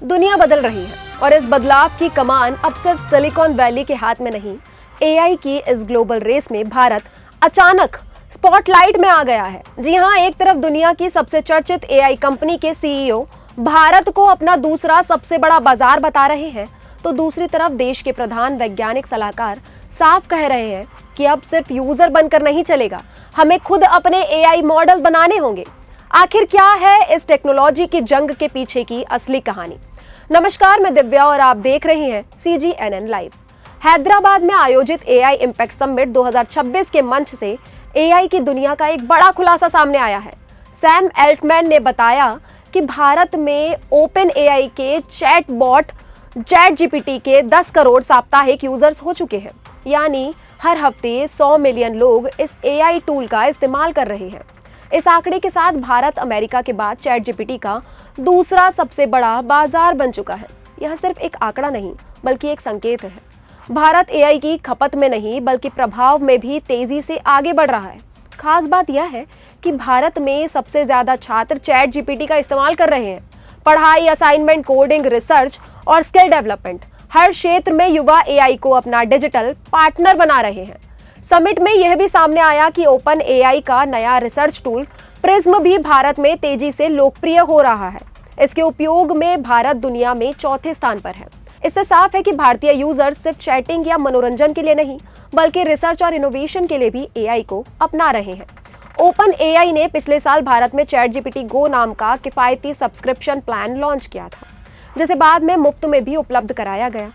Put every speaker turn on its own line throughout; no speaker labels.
दुनिया बदल रही है और इस बदलाव की कमान अब सिर्फ सिलिकॉन वैली के हाथ में नहीं, एआई की इस ग्लोबल रेस में भारत अचानक स्पॉटलाइट में आ गया है। जी हां, एक तरफ दुनिया की सबसे चर्चित एआई कंपनी के सीईओ भारत को अपना दूसरा सबसे बड़ा बाजार बता रहे हैं, तो दूसरी तरफ देश के प्रधान वैज्ञानिक सलाहकार साफ कह रहे हैं कि अब सिर्फ यूजर बनकर नहीं चलेगा, हमें खुद अपने एआई मॉडल बनाने होंगे। आखिर क्या है इस टेक्नोलॉजी की जंग के पीछे की असली कहानी? नमस्कार, मैं दिव्या और आप देख रहे हैं CGNN लाइव। हैदराबाद में आयोजित एआई इम्पैक्ट समिट 2026 के मंच से एआई की दुनिया का एक बड़ा खुलासा सामने आया है। सैम एल्टमैन ने बताया कि भारत में ओपन एआई के चैटबॉट ChatGPT के 10 करोड़ साप्ताहिक यूजर्स हो चुके हैं, यानी हर हफ्ते 100 मिलियन लोग इस एआई टूल का इस्तेमाल कर रहे हैं। इस आंकड़े के साथ भारत अमेरिका के बाद ChatGPT का दूसरा सबसे बड़ा बाजार बन चुका है। यह सिर्फ एक आंकड़ा नहीं बल्कि एक संकेत है। भारत एआई की खपत में नहीं बल्कि प्रभाव में भी तेजी से आगे बढ़ रहा है। खास बात यह है कि भारत में सबसे ज्यादा छात्र ChatGPT का इस्तेमाल कर रहे हैं। पढ़ाई, असाइनमेंट, कोडिंग, रिसर्च और स्किल डेवलपमेंट, हर क्षेत्र में युवा एआई को अपना डिजिटल पार्टनर बना रहे हैं। समिट में यह भी सामने आया कि ओपन एआई का नया रिसर्च टूल प्रिज्म भी भारत में तेजी से लोकप्रिय हो रहा है। इसके उपयोग में भारत दुनिया में चौथे स्थान पर है। इससे साफ है कि भारतीय यूजर्स सिर्फ चैटिंग या मनोरंजन के लिए नहीं बल्कि रिसर्च और इनोवेशन के लिए भी एआई को अपना रहे हैं। ओपन एआई ने पिछले साल भारत में ChatGPT Go नाम का किफायती सब्सक्रिप्शन प्लान लॉन्च किया था, जिसे बाद में मुफ्त में भी उपलब्ध कराया गया।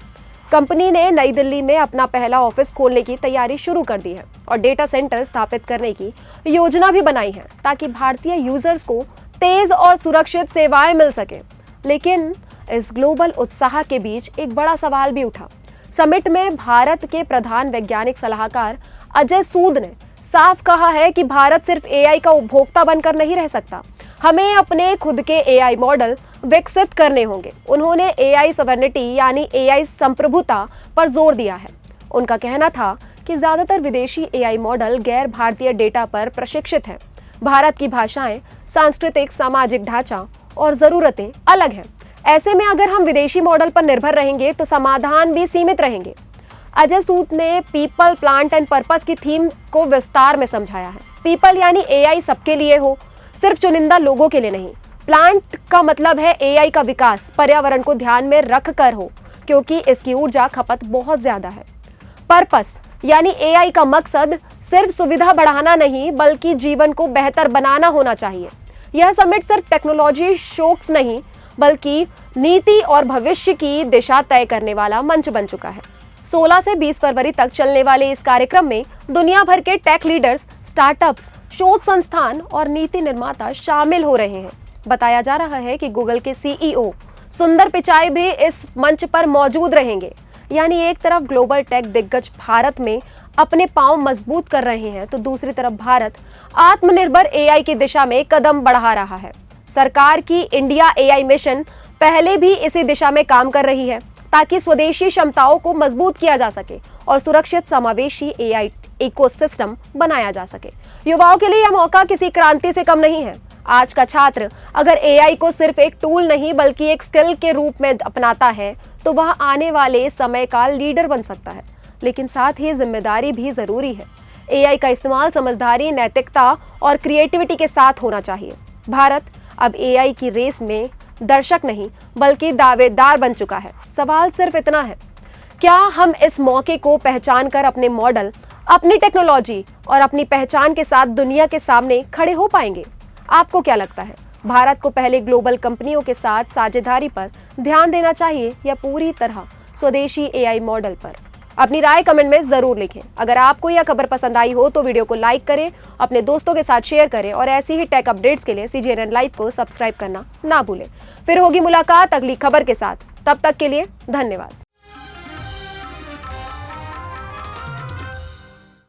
कंपनी ने नई दिल्ली में अपना पहला ऑफिस खोलने की तैयारी शुरू कर दी है और डेटा सेंटर स्थापित करने की योजना भी बनाई है ताकि भारतीय यूजर्स को तेज और सुरक्षित सेवाएं मिल सके। लेकिन इस ग्लोबल उत्साह के बीच एक बड़ा सवाल भी उठा। समिट में भारत के प्रधान वैज्ञानिक सलाहकार अजय सूद ने साफ कहा है कि भारत सिर्फ एआई का उपभोक्ता बनकर नहीं रह सकता, हमें अपने खुद के एआई मॉडल विकसित करने होंगे। उन्होंने एआई सॉवरेनिटी यानी एआई संप्रभुता पर जोर दिया है। उनका कहना था कि ज्यादातर विदेशी एआई मॉडल गैर भारतीय डेटा पर प्रशिक्षित हैं। भारत की भाषाएं, सांस्कृतिक, सामाजिक ढांचा और जरूरतें अलग हैं। ऐसे में अगर हम विदेशी मॉडल पर निर्भर रहेंगे तो समाधान भी सीमित रहेंगे। अजय सूद ने पीपल, प्लांट एंड पर्पस की थीम को विस्तार में समझाया है। पीपल यानी एआई सबके लिए हो, सिर्फ चुनिंदा लोगों के लिए नहीं। प्लांट का मतलब है एआई का विकास पर्यावरण को ध्यान में रख कर हो, क्योंकि इसकी ऊर्जा खपत बहुत ज्यादा है। पर्पस यानी एआई का मकसद सिर्फ सुविधा बढ़ाना नहीं बल्कि जीवन को बेहतर बनाना होना चाहिए। यह समिट सिर्फ टेक्नोलॉजी शोक्स नहीं बल्कि नीति और भविष्य की दिशा तय करने वाला मंच बन चुका है। 16 से 20 फरवरी तक चलने वाले इस कार्यक्रम में दुनिया भर के टेक लीडर्स, स्टार्टअप्स, शोध संस्थान और नीति निर्माता शामिल हो रहे हैं। बताया जा रहा है कि गूगल के CEO सुंदर पिचाई भी इस मंच पर मौजूद रहेंगे। यानी एक तरफ ग्लोबल टेक दिग्गज भारत में अपने पांव मजबूत कर रहे हैं तो दूसरी तरफ भारत आत्मनिर्भर एआई की दिशा में कदम बढ़ा रहा है। सरकार की इंडिया एआई मिशन पहले भी इसी दिशा में काम कर रही है ताकि स्वदेशी क्षमताओं को मजबूत किया जा सके और सुरक्षित समावेशी एआई इकोसिस्टम बनाया जा सके। युवाओं के लिए यह मौका किसी क्रांति से कम नहीं है। आज का छात्र अगर एआई को सिर्फ एक टूल नहीं बल्कि एक स्किल के रूप में अपनाता है तो वह आने वाले समय का लीडर बन सकता है। लेकिन साथ ही जिम्मेदारी भी जरूरी है। एआई का इस्तेमाल समझदारी, नैतिकता और क्रिएटिविटी के साथ होना चाहिए। भारत अब एआई की रेस में दर्शक नहीं बल्कि दावेदार बन चुका है। सवाल सिर्फ इतना है, क्या हम इस मौके को पहचान कर अपने मॉडल, अपनी टेक्नोलॉजी और अपनी पहचान के साथ दुनिया के सामने खड़े हो पाएंगे? आपको क्या लगता है, भारत को पहले ग्लोबल कंपनियों के साथ साझेदारी पर ध्यान देना चाहिए या पूरी तरह स्वदेशी एआई मॉडल पर? अपनी राय कमेंट में जरूर लिखें। अगर आपको यह खबर पसंद आई हो तो वीडियो को लाइक करें, अपने दोस्तों के साथ शेयर करें और ऐसी ही टेक अपडेट्स के लिए CGNN लाइव को सब्सक्राइब करना ना भूलें। फिर होगी मुलाकात अगली खबर के साथ। तब तक के लिए धन्यवाद।